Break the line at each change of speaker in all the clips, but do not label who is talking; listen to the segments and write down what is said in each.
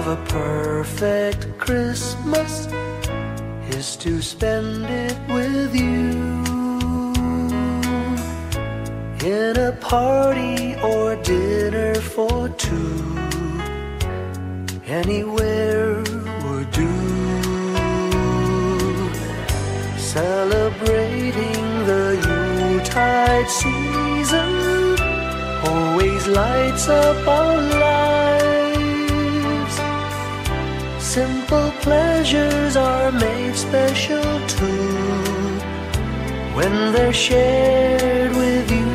of a perfect Christmas is to spend it with you, in a party or dinner for two. Anywhere would do. Celebrating the Yuletide season always lights up our lives. Simple pleasures are made special too when they're shared with you.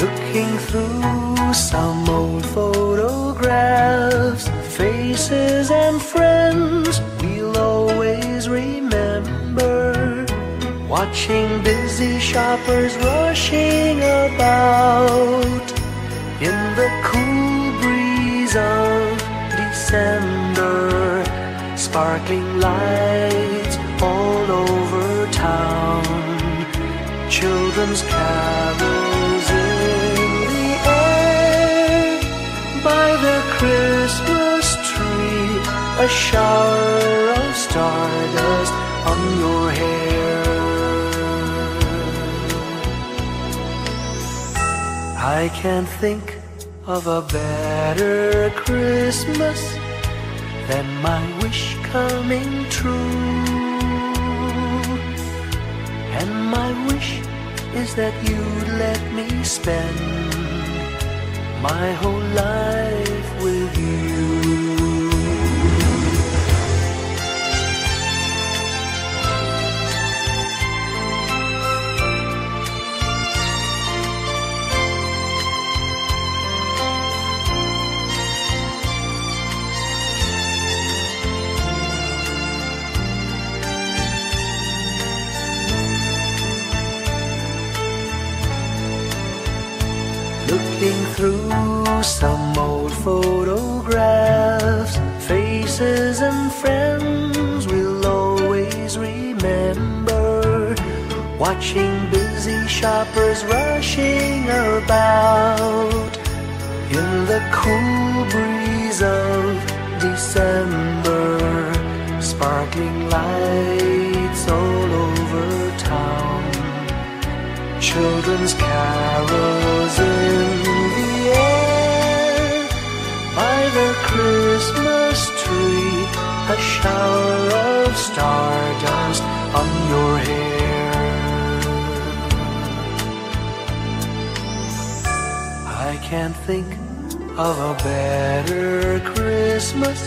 Looking through some old photographs, faces and friends we'll always remember. Watching busy shoppers rushing about in the cool breeze of December. Sparkling lights all over town, children's carols in the air. By the Christmas tree, a shower of stardust on your hair. I can't think of a better Christmas than my wish coming true. And my wish is that you'd let me spend my whole life with you. Looking through some old photographs, faces and friends we'll always remember. Watching busy shoppers rushing about in the cool breeze of December. Sparkling lights all over town, children's carols in the air. By the Christmas tree, a shower of stardust on your hair. I can't think of a better Christmas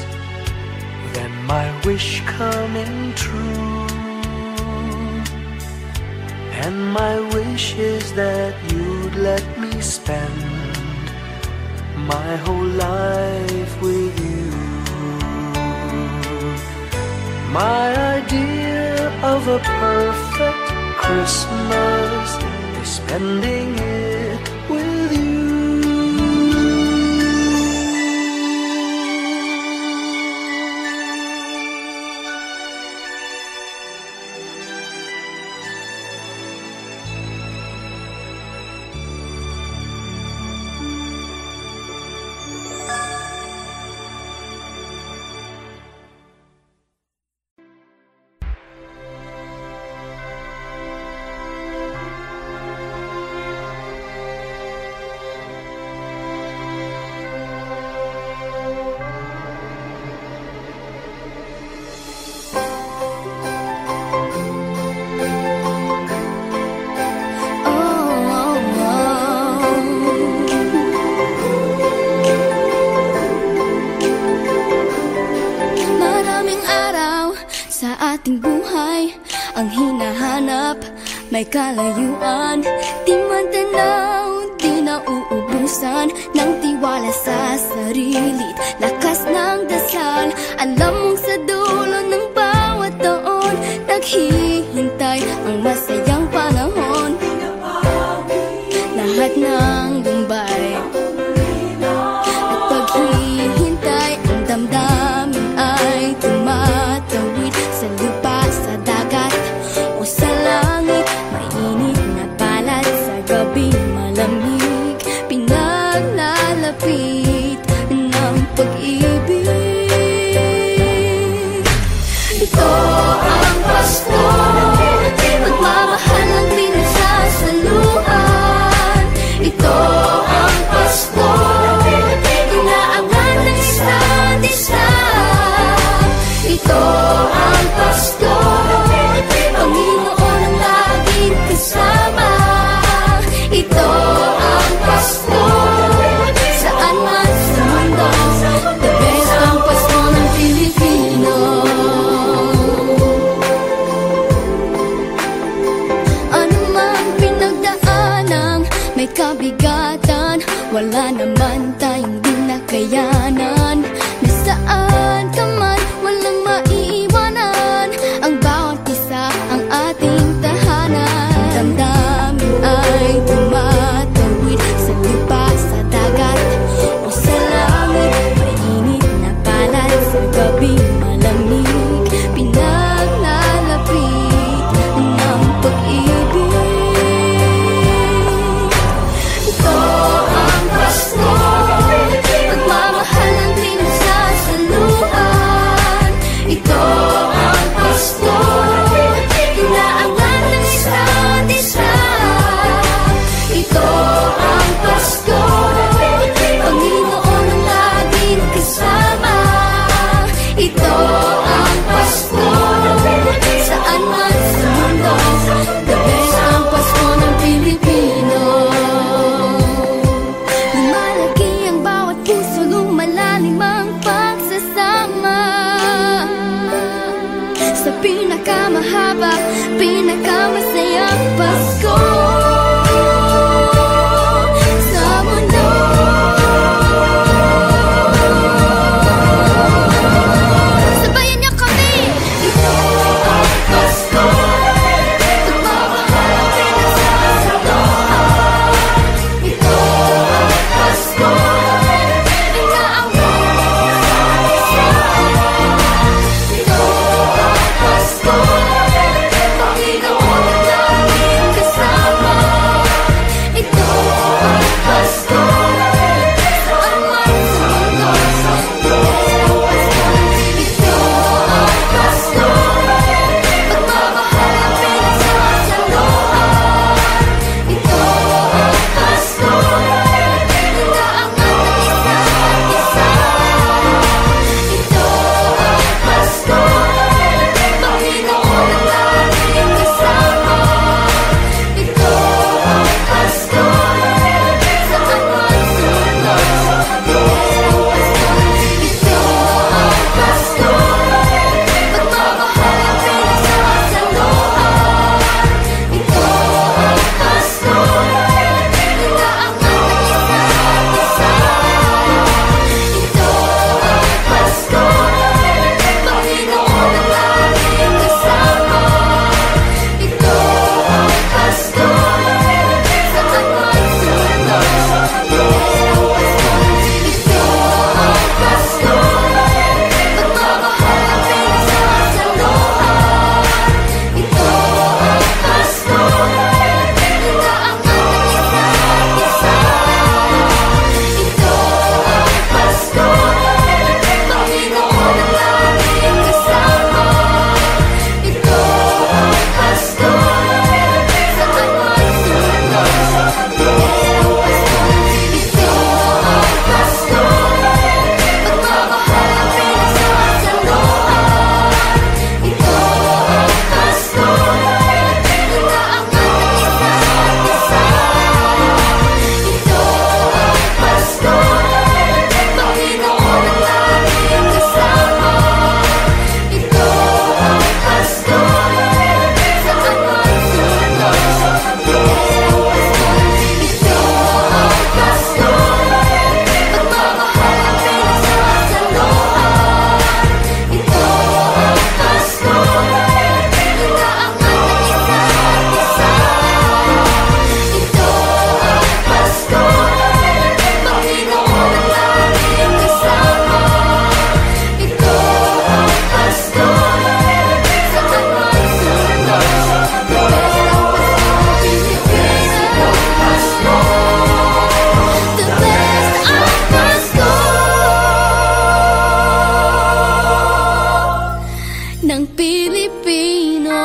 than my wish coming true. And my wish is that you'd let me spend my whole life with you. My idea of a perfect Christmas is spending it with you.
May kalayuan, di matanaw, di nauubusan ng tiwala sa sarili't lakas ng dasal. Alam mong sa dulo ng bawat taon, naghihintay ang masayang panahon. Lahat ng lumbay at paghihintay, ang damdamin ay tumatawid sa lupa, sa dagat o sa langit. Mainit na palad sa gabi malamig, pinaglalagyan may kabigatan, wala naman tayong di nakayanan. Nasaan ka man, walang maiiwanan, ang bawat isa ang ating tahanan. Damdamin ay tumatawid sa lupa, sa dagat o sa langit. Mainit na palad sa gabing malamig, pinaglalapit ng pag-ibig. Ito ang Pasko, pagmamahal ang pinagsasaluhan. Ito ang Pasko, inaangat ng isa't isa. Ito ang Pasko, Panginoon ang laging kasama. Ito ang Pasko, saan man sa mundo, the best ang Pasko ng Pilipino. Lumalaki ang bawat puso, lumalalim ang pagsasama. Sa pinakamahaba, pinakamasayang Pasko sa mundo. Sabayan niyo kami! Ito ang Pasko, pagmamahal ang pinagsasaluhan. Ito ang Pasko, inaangat ng isa't isa. Ito ang Pasko, Panginoon ang laging kasama. Ito ang Pasko, saan man sa mundo, ito ang Pasko, pagmamahal ang pinagsasaluhan. Ito ang Pasko, inaangat ng isa't isa. Ito ang Pasko, Panginoon ang laging kasama. Ito ang Pasko, saan man sa mundo, ito ang Pasko, pagmamahal ang pinagsasaluhan. Ito ang Pasko, inaangat ng isa't isa. Ito ang Pasko, Panginoon ang laging kasama. Ito ang Pasko, saan man sa mundo, ito ang Pasko, pagmamahal ang pinagsasaluhan. Ito ang Pasko, inaangat ng isa't isa. Ito ang Pasko, Panginoon ang laging kasama. Ito ang Pasko, saan man sa mundo, ito ang Pasko, pagmamahal ang pinagsasaluhan. Ito ang Pasko, inaangat ng isa't isa. Ito ang Pasko, Panginoon ang laging kasama. Ito ang Pasko, saan man sa mundo, ito ang Pasko, pagmamahal ang pinagsasaluhan. Ito ang Pasko, inaangat ng isa't isa. Ito ang Pasko, Panginoon ang laging kasama. Ito ang Pasko, saan man sa mundo, the best ang Pasko ng Pilipino.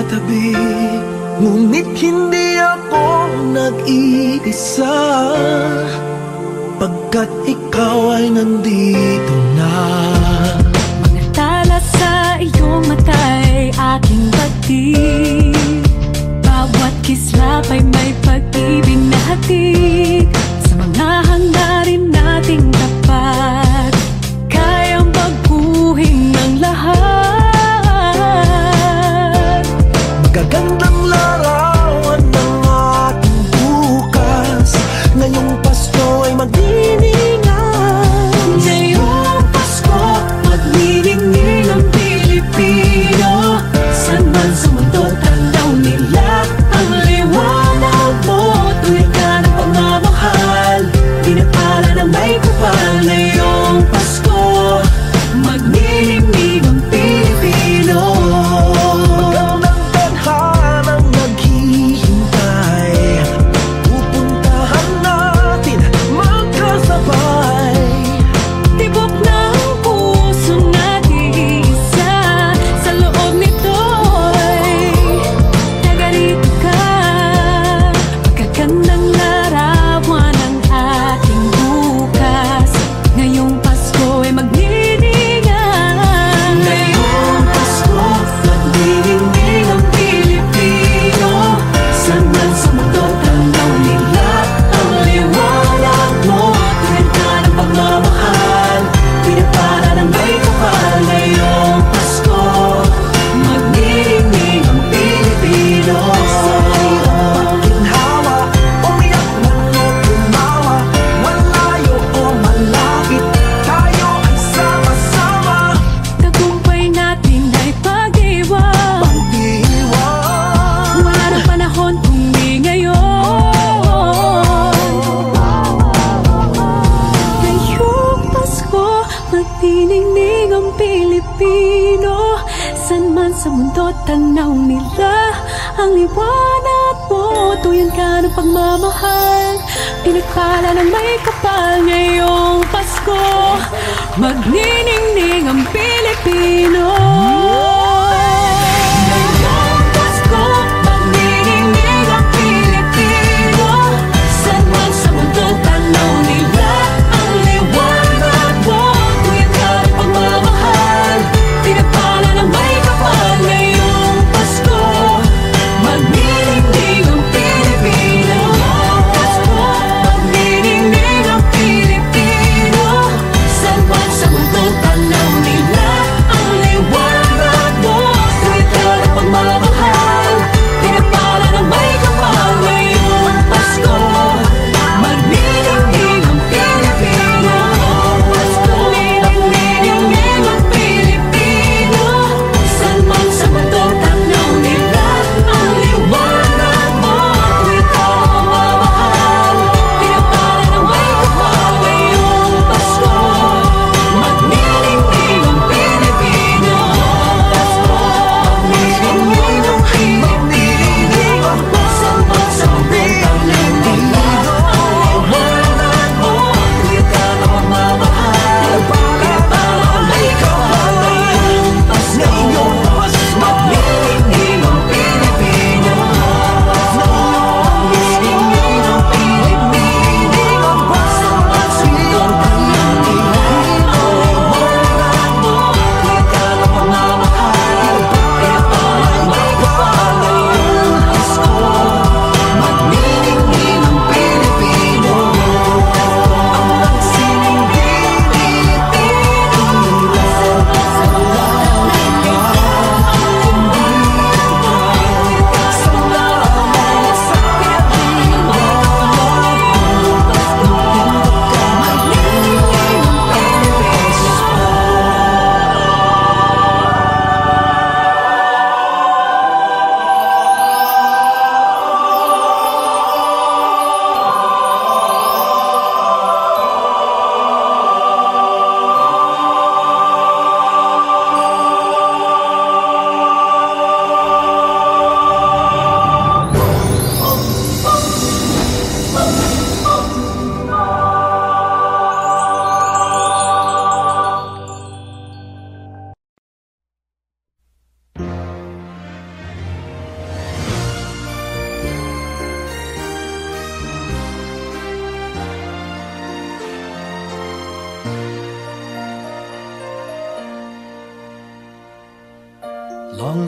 katabi, ngunit hindi ako nag-iisa, pagkat ikaw ay nandito na.
Mga tala sa iyong mata'y aking batid, bawat kislap ay may pag-ibig na hatid. Sa mga hangarin nating tapat, kayang baguhin ng lahat.
Magagandang larawan ng ating bukas, ngayong Pasko ay magdiningan.
Ngayong Pasko, magniningning ang Pilipino. San man sa mundo, tanaw nila ang liwanag mo. Tuwid ka ng pagmamahal, pinapala ng may kapal. Ngayong Pasko, magniningning ang Pilipino.
Magandang tadhanang naghihintay, pupuntahan natin magkasabay.
Tibok ng puso natin isa, sa loob nito'y tagarito ka. Magagandang larawan ang ating bukas, ngayong Pasko ay magniningan. Ngayong Pasko, magniningning ang Pilipino. San man sa mundo, tanaw nila ang liwanag mo. Tuwid ka ng pagmamahal, pinapala ng may kapal. Ngayong Pasko, magniningning ang Pilipino.
Sa hirap at ginhawa, umiyak man o tumawa, malayo o malapit, tayo ay sama-sama.
Tagumpay natin ay pag-iwan,
Pag-iwan,
wala ng panahon kung di ngayon. Ngayong Pasko, magniningning ang Pilipino. San man sa mundo, tanaw nila ang liwanag mo. Tuyan ka ng pagmamahal, pinagpala ng may kapal. Ngayong Pasko, magniningning ang Pilipino. Ngayong Pasko, magniningning ang Pilipino. San man sa mundo, tanaw nila ang liwanag mo. Tuyan ka ng pagmamahal, pinagpala ng may kapal. Ngayong Pasko, magniningning ang Pilipino. Pasko, magniningning ang Pilipino. San man sa mundo, tanaw nila ang liwanag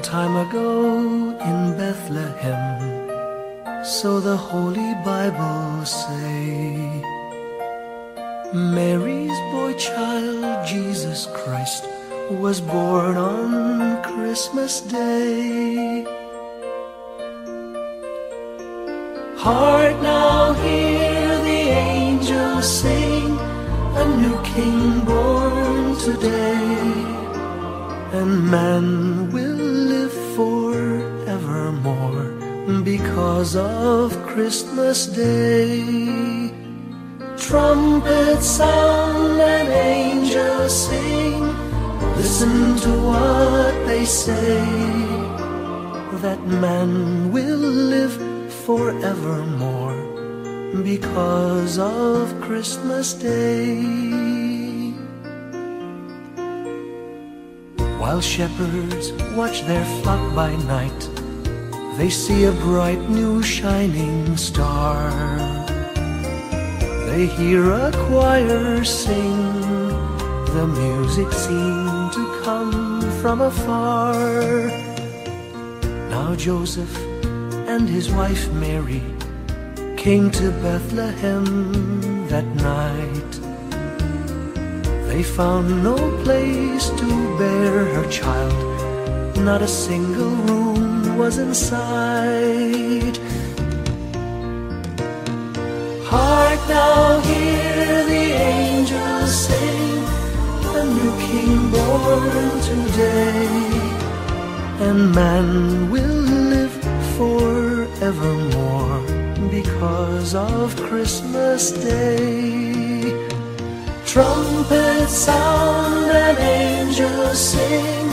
time ago in Bethlehem, so the Holy Bible say, Mary's boy child, Jesus Christ, was born on Christmas Day. Hark now, hear the angels sing, a new King born today, and man will live forevermore because of Christmas Day. Trumpets sound and angels sing, listen to what they say, that man will live forevermore because of Christmas Day. While shepherds watch their flock by night, they see a bright new shining star. They hear a choir sing, the music seemed to come from afar. Now Joseph and his wife Mary came to Bethlehem that night. They found no place to bear her child, not a single room was in sight. Hark now, hear the angels sing, a new King born today, and man will live forevermore because of Christmas Day. Trumpets sound and angels sing,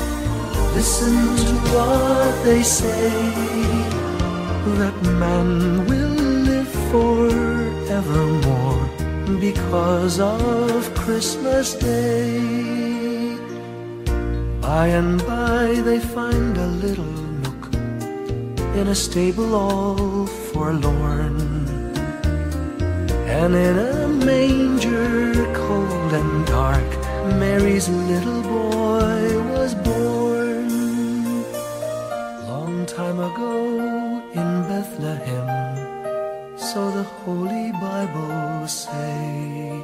listen to what they say, that man will live forevermore because of Christmas Day. By and by they find a little nook in a stable all forlorn, and in a manger cold and dark, Mary's little boy was born. Long time ago in Bethlehem, so the Holy Bible say,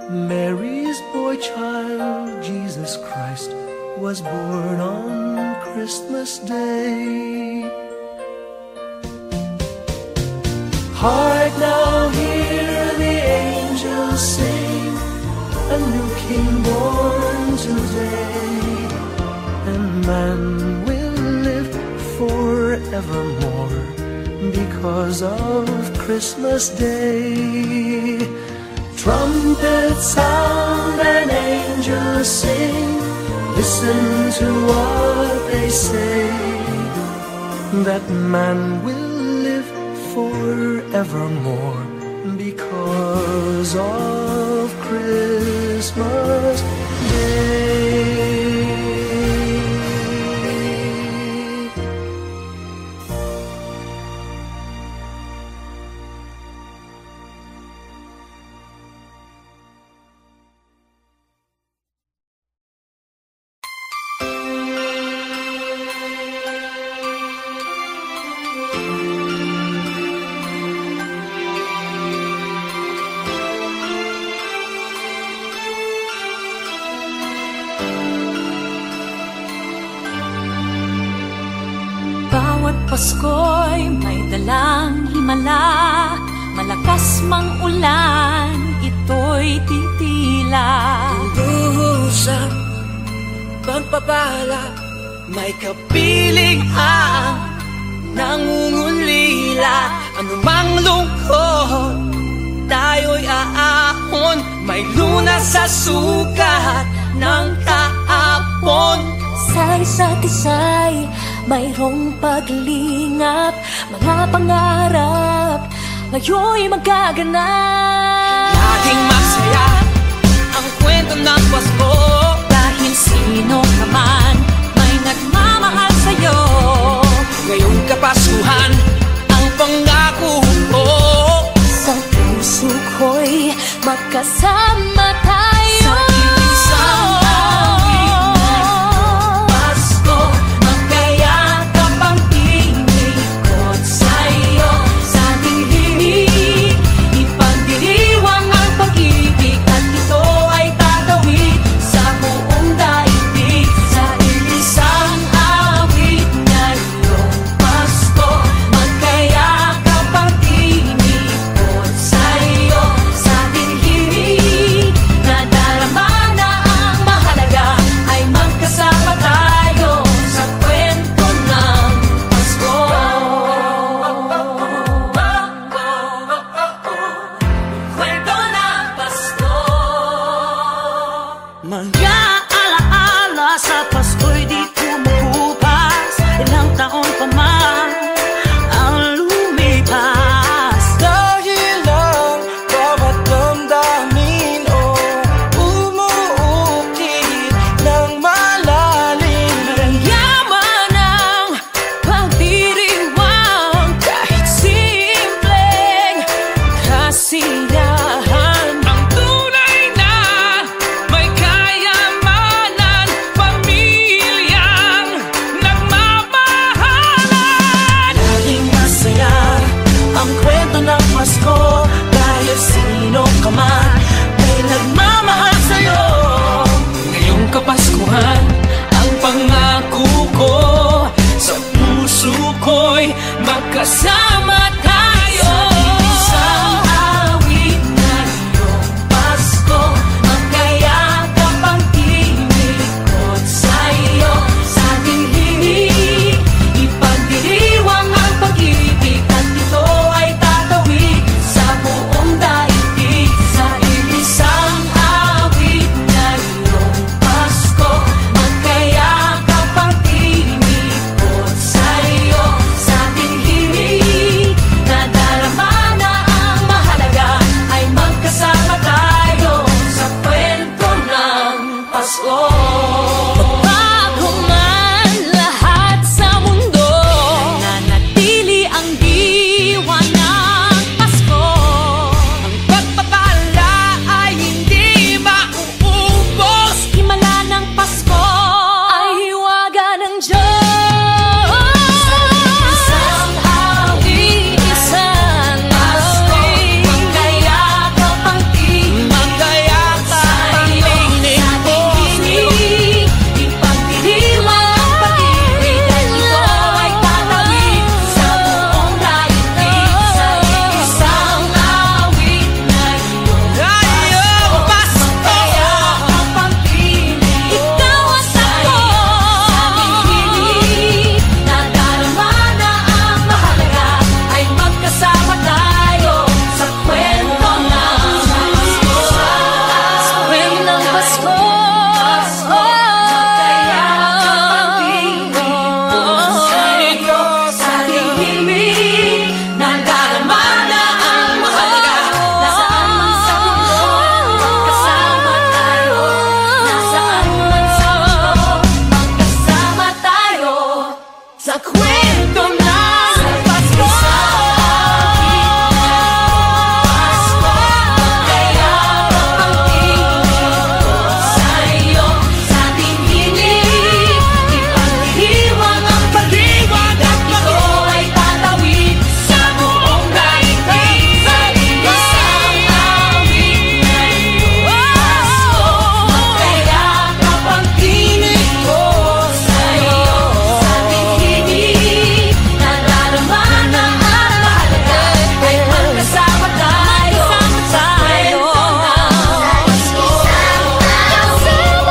Mary's boy child, Jesus Christ, was born on Christmas Day. Hark now, hear the angels sing, a new King born today, and man will live forevermore because of Christmas Day. Trumpets sound and angels sing, listen to what they say, that man will live forevermore because of Christmas Day.
Pasko'y may dalang himala, malakas mang ulan, ito'y titila.
Luhusang pagpapala, may kapiling ang nangungulila. Anumang lungkot, tayo'y aahon, may lunas sa sukat ng kahapon.
Sa isa't isa'y mayroong paglingap, mga pangarap ngayon'y magaganap.
Laging masaya ang kwento ng Pasko,
Dahil sino ka man may nagmamahal sa'yo.
ngayong Kapaskuhan ang pangako ko.
Sa puso ko'y magkasama tayo.
Sa isang awit ng Pasko,
ako'y magkasama tayo.
Isang awit na iyong Pasko, magkayakap ang tinikot sa'yo. Sa ating himig, ipagdiriwang ang pag-ibig, at ito ay tatawid sa buong daigdig. Sa isang awit na iyong Pasko, magkayakap ang tinikot sa'yo. Sa ating himig, nadarama na ang mahalaga, ay magkasama tayo sa kwento ng Pasko.
Bago man lahat sa mundo, nanatili ang diwa ng Pasko. Ang pagpapala ay hindi mauubos. Himala ng Pasko ay hiwaga ng Diyos.
Isang awit
Isang
Pasko,
awit,
magkayakap ang tinig
magkayakap ang tinig
sa
ko
ating himig, ipagdiriwang ang pag-ibig, at ito ay tatawid sa buong daigdig. Sa isang awit na iyong Pasko, magkayakap ang tinig
Ikaw at ako.
sa ating himig, nadarama na ang mahalaga, ay magkasama tayo sa kwento ng Pasko.
Kwento ng Pasko.
Sa ating himig, nadarama na ang mahalaga. Nasaan man sa mundo, magkasama tayo. Nasaan man sa mundo, magkasama tayo sa kwento ng Pasko. Magkayakap ang tinig sa'yo. Sa ating himig, ipagdiriwang ang pag-ibig, at ito ay tatawid sa buong daigdig. Sa isang awit na iyong Pasko, magkayakap ang tinig ko sa'yo. Sa ating himig, nadarama na ang mahalaga, ay magkasama tayo sa kwento ng Pasko. Sa kwento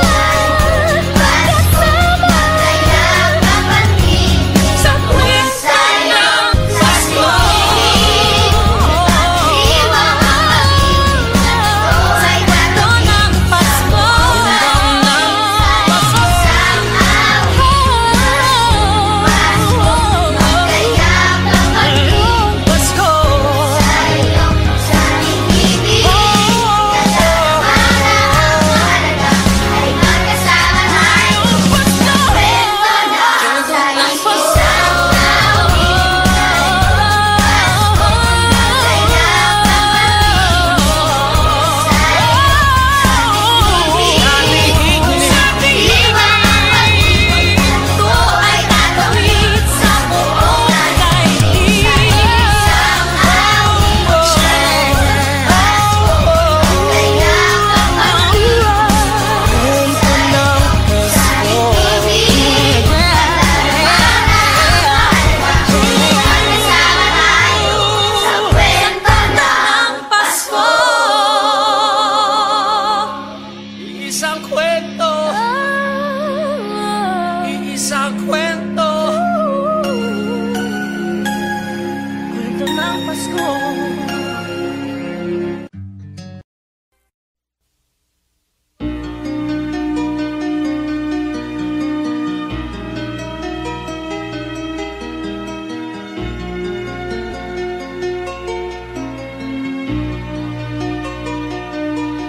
ng Pasko. Isang kwento, iisang kwento, kwento ng Pasko.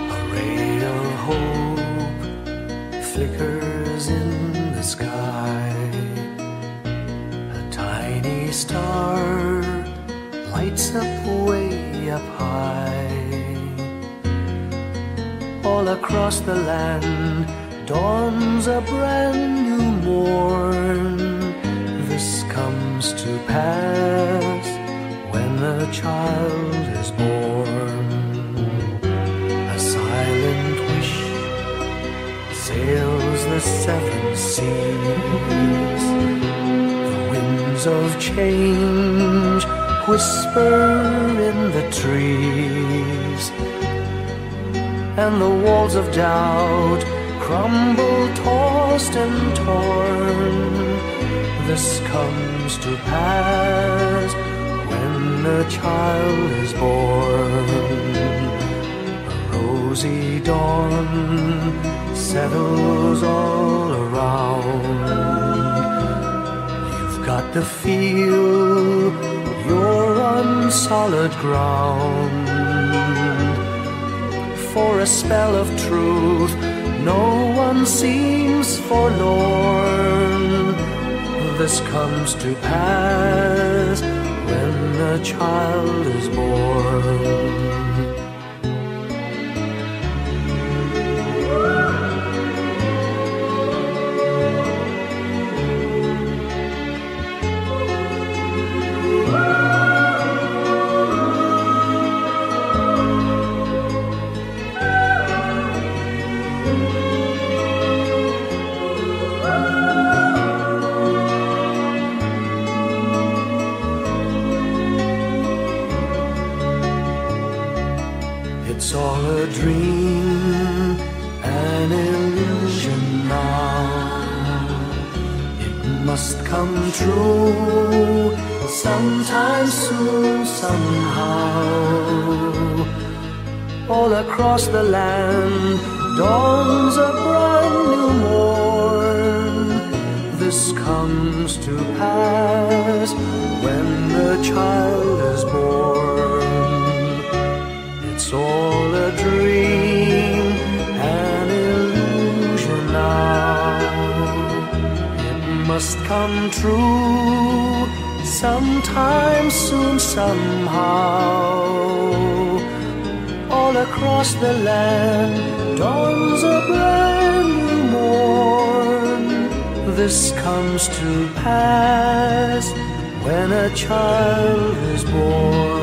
A ray of hope flickers in the sky. A tiny star lights up way up high. All across the land dawns a brand new morn. This comes to pass when the child is born. A silent wish sails the seven seas. The winds Winds of change whisper in the trees, and the walls of doubt crumble, tossed and torn. This comes to pass when a child is born. A rosy dawn settles all around. You've got to feel you're on solid ground. For a spell of truth, no one seems forlorn. This comes to pass when a child is born. It's all a dream, an illusion now. It must come true sometime soon, somehow. All across the land dawns a brand new morn. This comes to pass when the child is born. It's all a dream, an illusion now. It must come true sometime soon, somehow. All across the land dawns a brand new morn. This comes to pass when a child is born.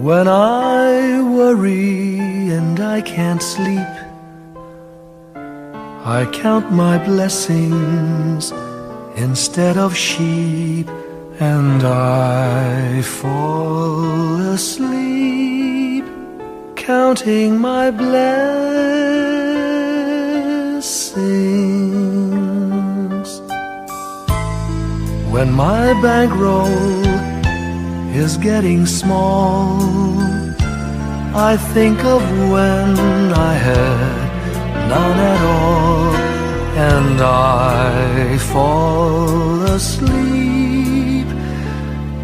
When I worry and I can't sleep, I count my blessings instead of sheep, and I fall asleep counting my blessings. When my bankroll is getting small, I think of when I had none at all, and I fall asleep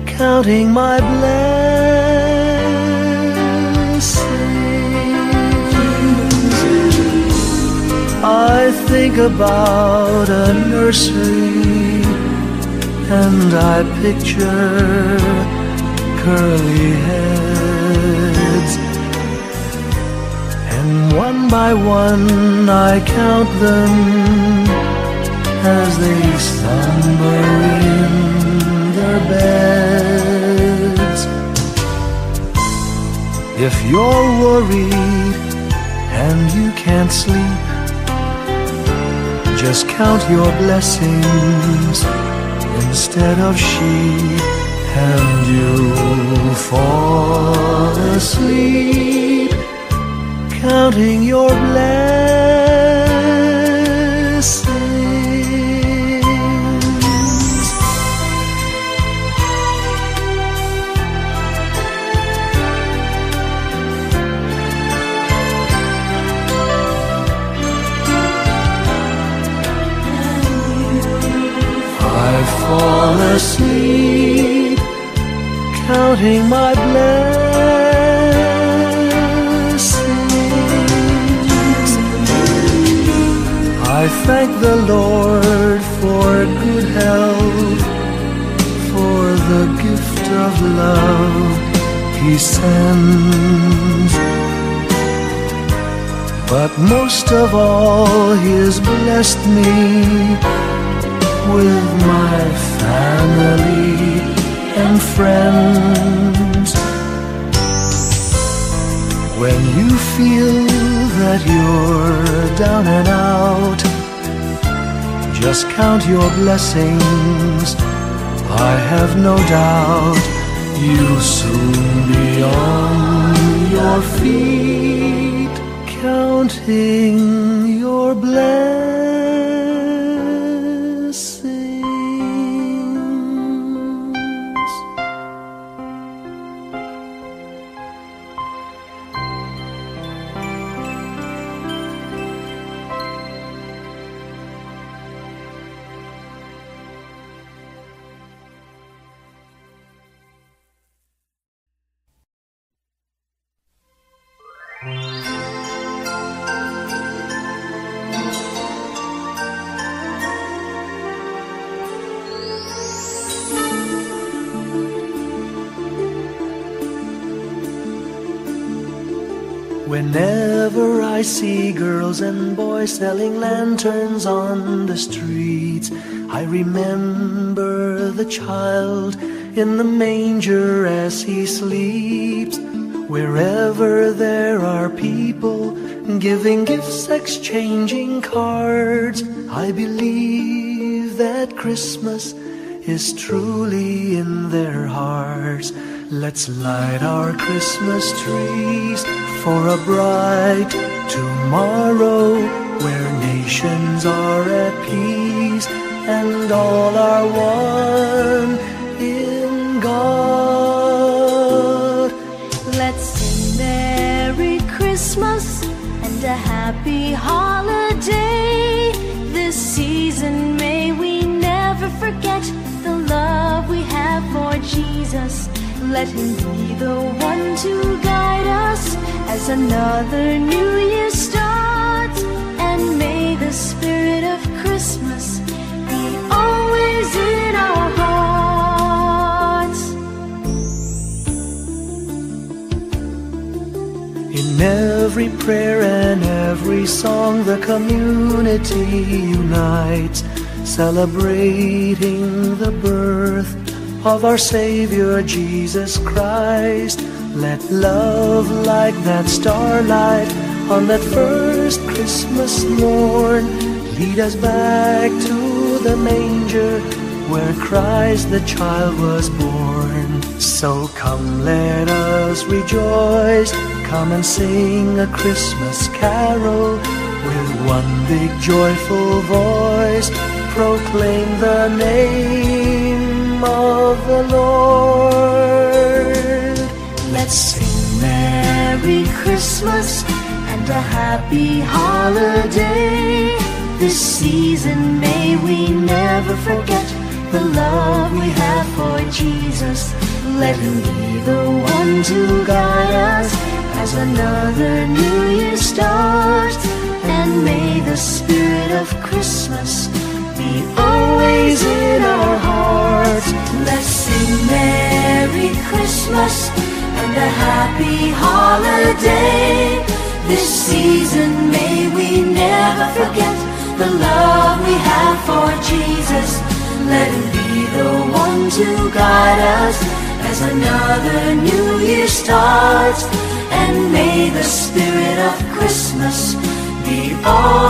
counting my blessings. I think about a nursery, and I picture curly heads, and one by one I count them as they slumber in their beds. If you're worried and you can't sleep, just count your blessings instead of sheep, and you'll fall asleep counting your blessings. I fall asleep counting my blessings. I thank the Lord for good health, for the gift of love He sends. But most of all, He has blessed me with my family and friends. When you feel that you're down and out, just count your blessings. I have no doubt you'll soon be on your feet, counting your blessings. Whenever I see girls and boys selling lanterns on the streets, I remember the child in the manger as he sleeps. Wherever there are people giving gifts, exchanging cards, I believe that Christmas is truly in their hearts. Let's light our Christmas trees for a bright tomorrow, where nations are at peace and all are one in God.
Let's sing Merry Christmas and a Happy Holiday. This season may we never forget the love we have for Jesus. Let Him be the one to guide us as another new year starts. And may the spirit of Christmas be always in our hearts.
In every prayer and every song, the community unites, celebrating the birth of our Savior Jesus Christ. Let love like that starlight on that first Christmas morn lead us back to the manger where Christ the child was born. So come, let us rejoice, come and sing a Christmas carol with one big joyful voice, proclaim the name of the Lord.
Let's sing Merry Christmas and a Happy Holiday. This season may we never forget the love we have for Jesus. Let Him be the one to guide us as another new year starts. And may the spirit of Christmas be always in our hearts. Let's sing Merry Christmas and a Happy Holiday. This season may we never forget the love we have for Jesus. Let Him be the one to guide us as another new year starts.
and may the spirit of Christmas be all